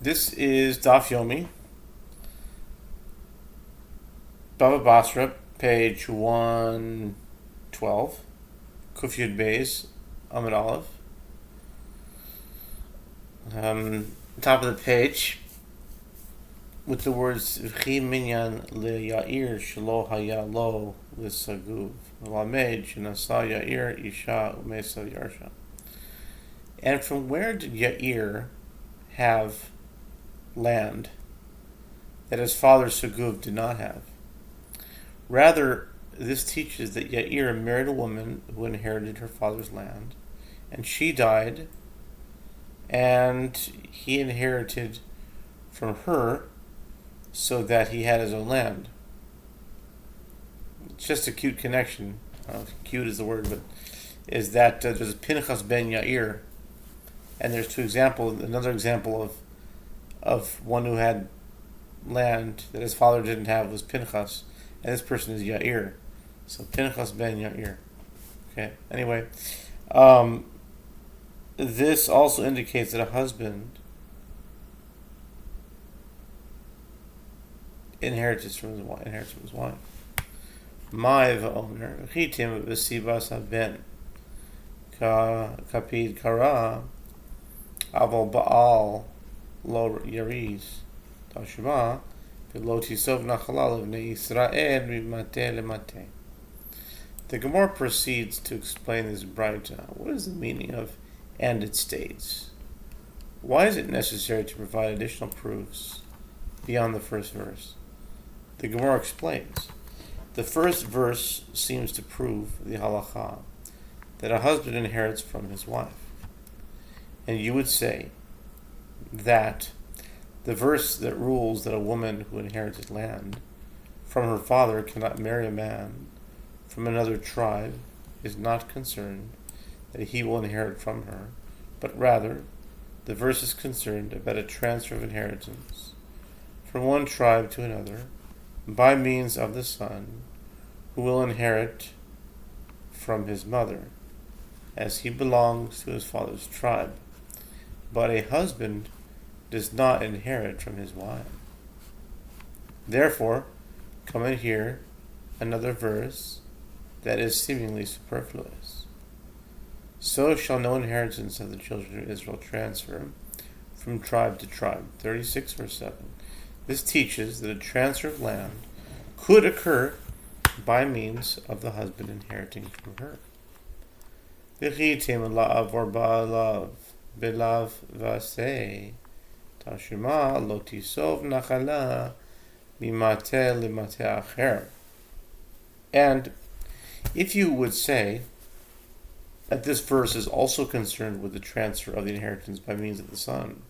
This is Daf Yomi, Bava Batra, page 112, Kufyud Beis, Amid Aleph. Top of the page, with the words V'chi minyan le'ya'ir shelo haya lo l'saguv v'lamed shenasa ya'ir isha u'mesa yarsha. And from where did Ya'ir have land that his father Saguv did not have? Rather, this teaches that Ya'ir married a woman who inherited her father's land, and she died, and he inherited from her so that he had his own land. It's just a cute connection. Cute is the word, but is that there's Pinchas ben Ya'ir, and there's two examples. Another example of one who had land that his father didn't have was Pinchas, and this person is Ya'ir. So Pinchas ben Ya'ir. Okay. Anyway, this also indicates that a husband inherits from his wife. Ma'av omer chitim v'sibas haben kapid kara aval baal lo yariz tashma v'lo tisov nachalal v'nei Yisrael mimate lemate. The Gemara proceeds to explain this braita. What is the meaning of "and it states"? Why is it necessary to provide additional proofs beyond the first verse? The Gemara explains. The first verse seems to prove the halacha that a husband inherits from his wife. And you would say that the verse that rules that a woman who inherited land from her father cannot marry a man from another tribe is not concerned that he will inherit from her, but rather the verse is concerned about a transfer of inheritance from one tribe to another by means of the son who will inherit from his mother, as he belongs to his father's tribe. But a husband does not inherit from his wife. Therefore, come in here another verse that is seemingly superfluous. So shall no inheritance of the children of Israel transfer from tribe to tribe. 36 verse 7. This teaches that a transfer of land could occur by means of the husband inheriting from her. V'chitim la'avor ba'alav belav v'aseh tashima lo tisov nachala mimate limate acher. And if you would say that this verse is also concerned with the transfer of the inheritance by means of the son,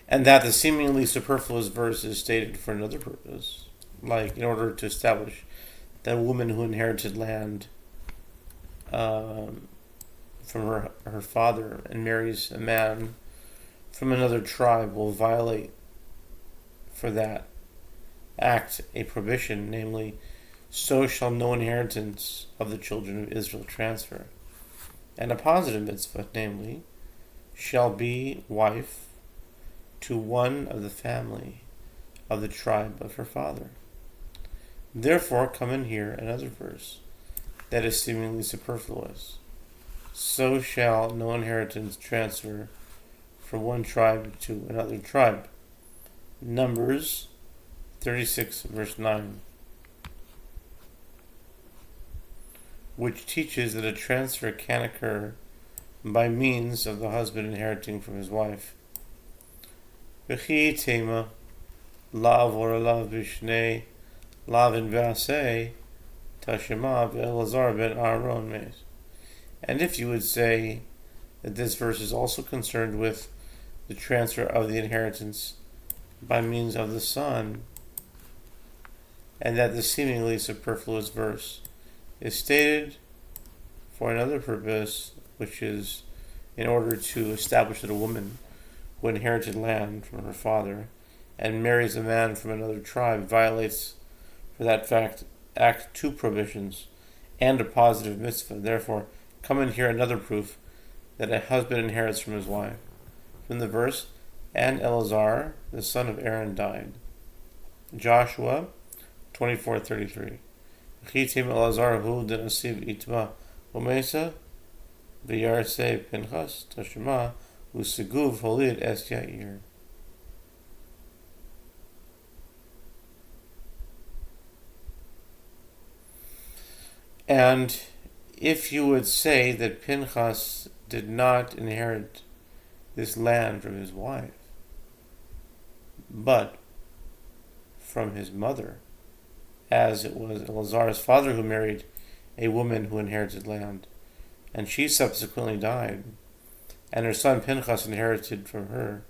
and that the seemingly superfluous verse is stated for another purpose, like in order to establish that a woman who inherited land from her father and marries a man from another tribe will violate for that act a prohibition, namely, so shall no inheritance of the children of Israel transfer. And a positive mitzvah, namely, shall be wife to one of the family of the tribe of her father. Therefore, come in here another verse that is seemingly superfluous. So shall no inheritance transfer from one tribe to another tribe. Numbers 36 verse 9. Which teaches that a transfer can occur by means of the husband inheriting from his wife. V'chi tema la'avor alav b'shnei lavin v'aseh tashema v'elazar ben Aaron meis. And if you would say that this verse is also concerned with the transfer of the inheritance by means of the son, and that the seemingly superfluous verse is stated for another purpose, which is in order to establish that a woman who inherited land from her father and marries a man from another tribe violates for that fact act two prohibitions and a positive mitzvah. Therefore, come in here another proof that a husband inherits from his wife. from the verse, and Eleazar, the son of Aaron, died. Joshua 24:33. Chitim Eleazar hu denasiv itma umesa v'yarse Pinchas tashema u'seguv holid es Yair. And if you would say that Pinchas did not inherit this land from his wife, but from his mother, as it was Eleazar's father who married a woman who inherited land, and she subsequently died, and her son Pinchas inherited from her,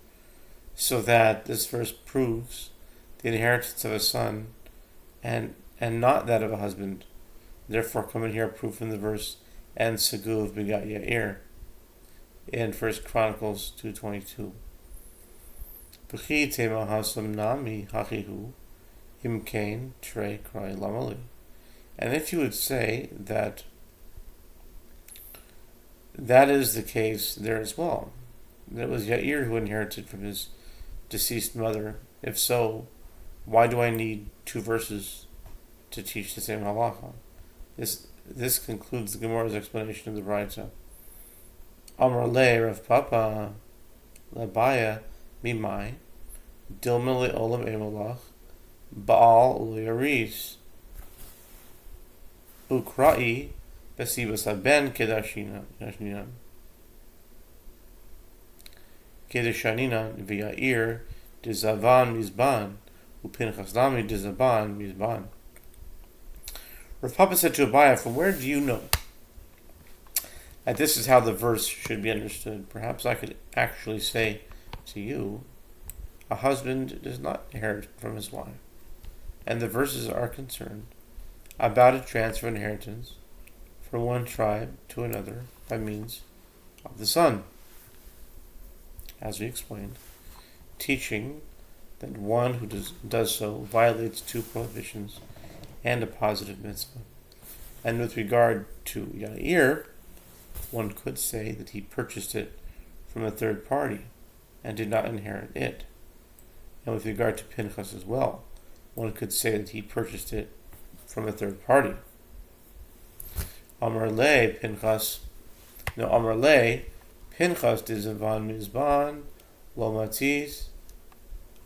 so that this verse proves the inheritance of a son and not that of a husband. Therefore, come in here, proof from the verse, and Seguv begat Yair, in 1 Chronicles 2:22. B'chi tema hasam nami hachihu imkain trei krai lamali. And if you would say that that is the case there as well, that it was Yair who inherited from his deceased mother, if so, why do I need two verses to teach the same halacha? This concludes the Gemara's explanation of the Braita. Amar le Rav Papa Labaya Mimai Dilma le Olam Emelach Baal lo Yaris Ukrai Besibas Haben Kedashina V'Yair Dizavan Mizban Upinchas Nami Dizaban Mizban. Rav Papa said to Abaye, from where do you know that this is how the verse should be understood? Perhaps I could actually say to you, a husband does not inherit from his wife, and the verses are concerned about a transfer of inheritance from one tribe to another by means of the son, as we explained, teaching that one who does so violates two prohibitions and a positive mitzvah. And with regard to Yair, one could say that he purchased it from a third party and did not inherit it. And with regard to Pinchas as well, one could say that he purchased it from a third party. Amar le Pinchas dizavan mizban lo matis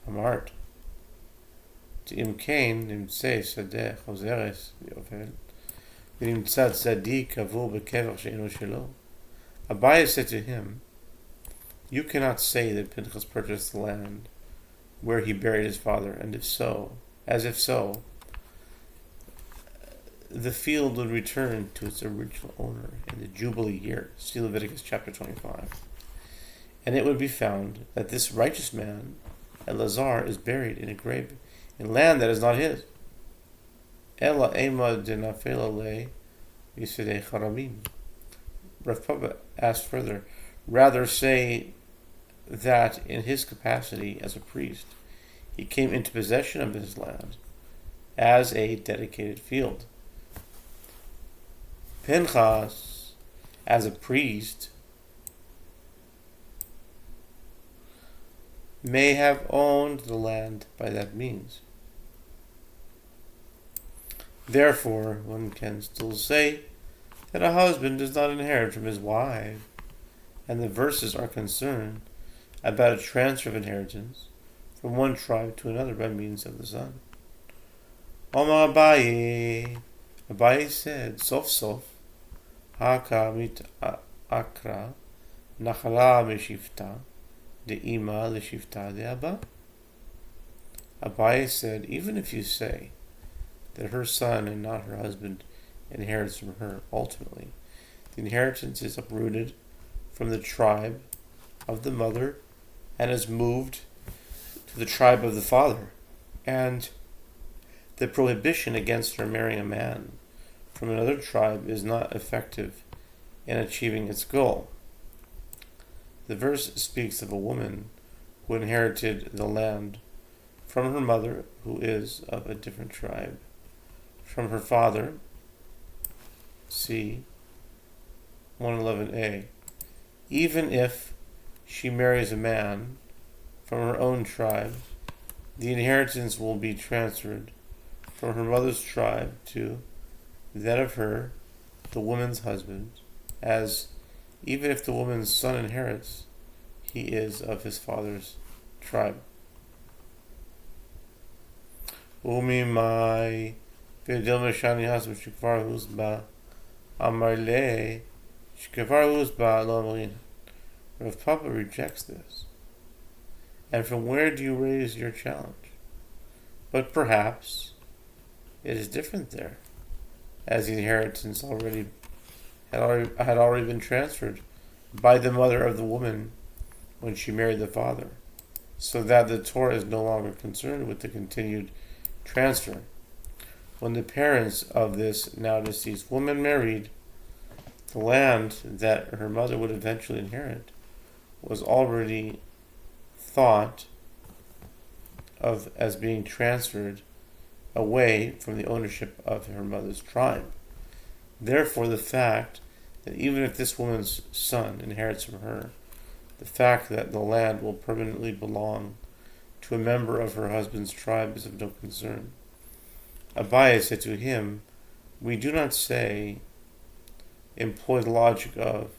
amart. Imkain nimtzei sadeh chozeres v'yovel v'nimtzad tzadik kavur b'kever she'eno shelo. Abaye said to him, you cannot say that Pinchas purchased the land where he buried his father, and if so, the field would return to its original owner in the Jubilee year. See Leviticus chapter 25. And it would be found that this righteous man, Eleazar, is buried in a grave in land that is not his. Ela ema denafela le yisidei charabim. Rav Papa asked further, rather say that in his capacity as a priest, he came into possession of his land as a dedicated field. Pinchas, as a priest, may have owned the land by that means. Therefore, one can still say that a husband does not inherit from his wife, and the verses are concerned about a transfer of inheritance from one tribe to another by means of the son. Omar Abaye said, Sof Sof, Haka mit akra, nachala meshifta, de ima leshifta de abba. Abaye said, even if you say that her son and not her husband inherits from her, ultimately, the inheritance is uprooted from the tribe of the mother and is moved to the tribe of the father, and the prohibition against her marrying a man from another tribe is not effective in achieving its goal. The verse speaks of a woman who inherited the land from her mother, who is of a different tribe, from her father, see 111a, even if she marries a man from her own tribe, the inheritance will be transferred from her mother's tribe to that of her, the woman's husband, as even if the woman's son inherits, he is of his father's tribe. Umimai v'dil meshani hasam shekvar huzba amar le shekvar huzba lo amrin. Rav Papa rejects this. And from where do you raise your challenge? But perhaps it is different there, as the inheritance had already been transferred by the mother of the woman when she married the father, so that the Torah is no longer concerned with the continued transfer. When the parents of this now deceased woman married, the land that her mother would eventually inherit was already thought of as being transferred away from the ownership of her mother's tribe. Therefore, the fact that even if this woman's son inherits from her, the fact that the land will permanently belong to a member of her husband's tribe is of no concern. Abaye said to him, we do not say, employ the logic of,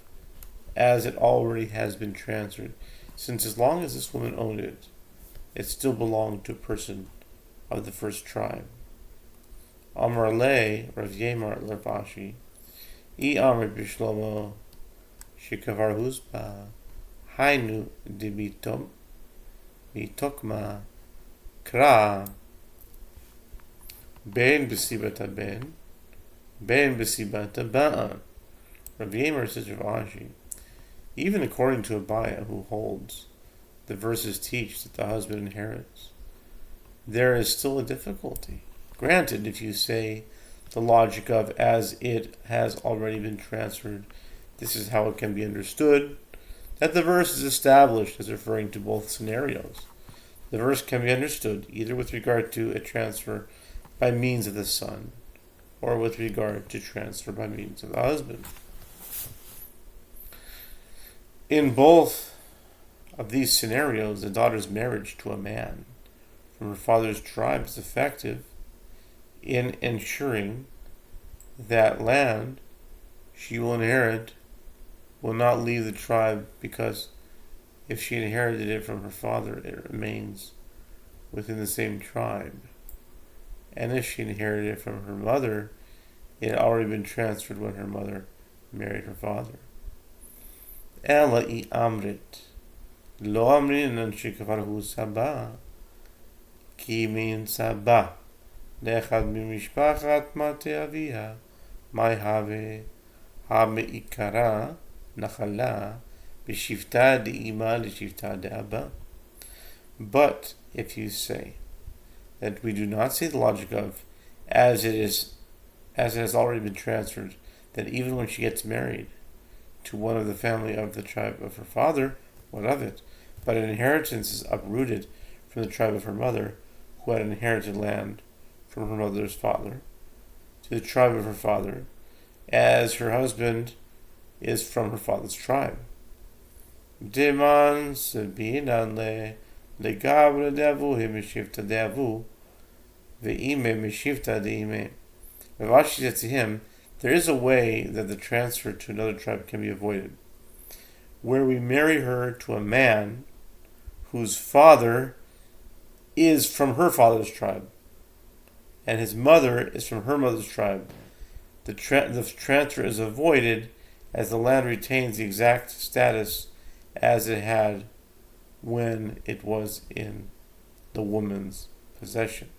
as it already has been transferred, since as long as this woman owned it, it still belonged to a person of the first tribe. Amar le, Rav Yemar Lervashi, I Amar Bishlomo, Shekavar Huzba, Hainu Dibitom, Mitokma, Kra, Ben Besibata Ben, Ben Besibata Ba'an. Rav Yemar says Rav Ashi, even according to Abaya, who holds the verses teach that the husband inherits, there is still a difficulty. Granted, if you say the logic of as it has already been transferred, this is how it can be understood, that the verse is established as referring to both scenarios. The verse can be understood either with regard to a transfer by means of the son, or with regard to transfer by means of the husband. In both of these scenarios, the daughter's marriage to a man from her father's tribe is effective in ensuring that land she will inherit will not leave the tribe, because if she inherited it from her father, it remains within the same tribe. And if she inherited it from her mother, it had already been transferred when her mother married her father. Ela I amrit lo amrinan shekavarhu sabah ki min sabah le'echad mimishpachat mate aviha mai have ha-me'ikara nachala b'shivta de'ima l'shivta de'aba. But if you say that we do not say the logic of as it has already been transferred, that even when she gets married to one of the family of the tribe of her father, what of it? But an inheritance is uprooted from the tribe of her mother, who had inherited land from her mother's father, to the tribe of her father, as her husband is from her father's tribe. Deman sebinan legabra de'avu mishivta de'avu ve'ime mishivta de'ime. Rav Ashi said to him, there is a way that the transfer to another tribe can be avoided, where we marry her to a man whose father is from her father's tribe, and his mother is from her mother's tribe. The transfer is avoided as the land retains the exact status as it had when it was in the woman's possession.